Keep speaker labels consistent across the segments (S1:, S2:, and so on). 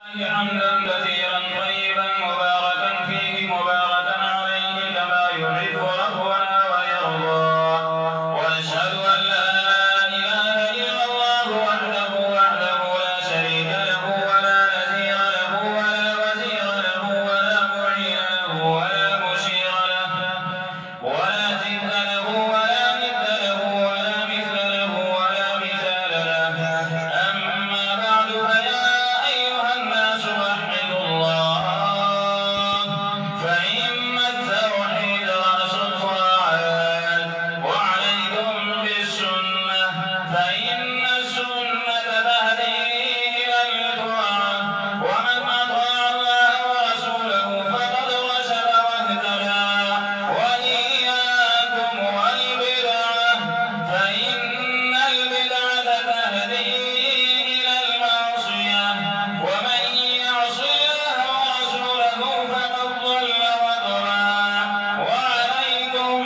S1: حمدا كثيرا طيبا مباركا فيه مباركا عليه كما يحب ربنا ويرضى. ونشهد أن لا إله إلا الله وحده لا شريك له ولا نذير له ولا وزير له ولا معين له ولا مشير له ولا ضد له ولا ند له ولا مثل له ولا مثال له. أما بعد فيا أيها الناس وحدوا الله، فإن التوحيد رأس الطاعات، وعليكم بالسنة فإن السنة تهدي إلى الطاعة، ومن أطاع الله ورسوله فقد رشد واهتدى. وإياكم والبدعة فإن البدعة تهدي إلى المعصية، ومن يعص الله ورسوله فقد ضل وضلع. وعليكم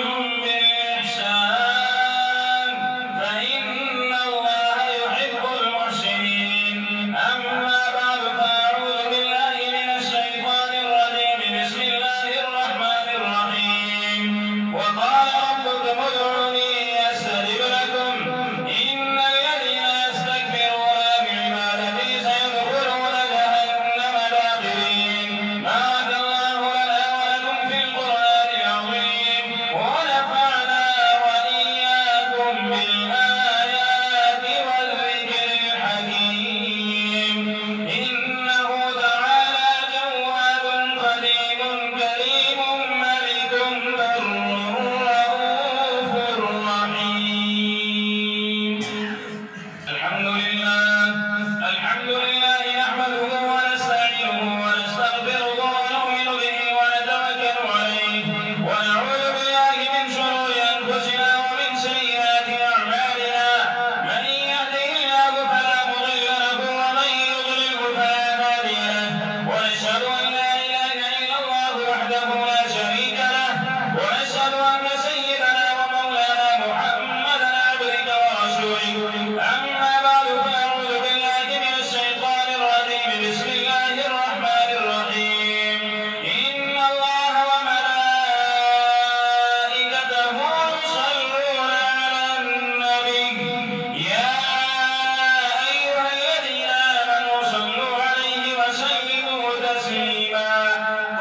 S1: بالإحسان فإن الله يحب المحسنين. أما بعد فأعوذ بالله من الشيطان الرجيم. بسم الله الرحمن الرحيم. وقال ربكم ادعوني أستجب لكم إن الذين يستكبرون عن عبادتي سيدخلون جهنم داخرين. بارك الله لنا ولكم في القرآن العظيم، ونفعنا وإياكم بالآيات والذكر الحكيم. إنه تعالى جواد قديم كريم ملك بر رؤوف رحيم. الحمد لله نحمده ونستعينه ونستغفره ونؤمن به ونتوكل عليه، ونعوذ بالله من شرور أنفسنا ومن سيئات أعمالنا. من يهده الله فلا مضل له ومن يضلله فلا هادي له. ونشهد أن لا إله إلا الله وحده لا شريك له، ونشهد أن سيدنا ومولانا محمدا عبدك ورسولك. أما بعد فأعوذ بالله من الشيطان الرجيم. بسم الله الرحمن الرحيم. إن الله وملائكته يصلون على النبي يا أيها الذين آمنوا صلوا عليه وسلموا تسليما.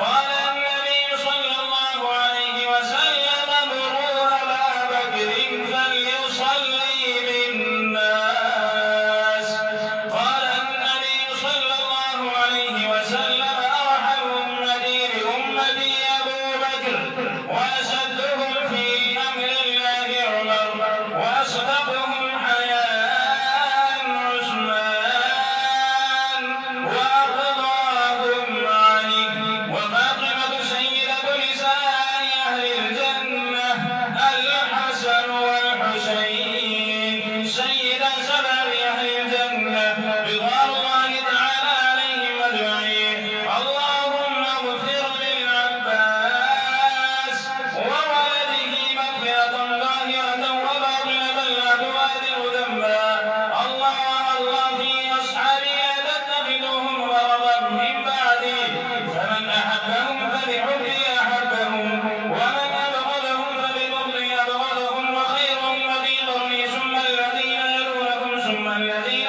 S1: قال النبي صلى الله عليه وسلم مروا أبا بكر فليصلي بالناس. قال النبي صلى الله عليه وسلم أرحم أمتي بأمتي أبو بكر، وأشدهم في أمر الله عمر، وأصدقهم حياء عثمان، وأقضاهم علي. وفاطمة سيدة نساء أهل الجنة الحسن والحسين سيد سبع أهل الجنة رضوان الله تعالى عليهم أجمعين. اللهم اغفر للعباس وولده مغفرة ظاهرة وباطنة لا تغادر ذنبا. الله في أصحابي لا تتخذوهم غرضا من بعدي، فمن أحبهم فبحبي أحبهم، ومن أبغضهم فببغضي أبغضهم. وخير أمتي قرني ثم الذين يلونهم ثم الذين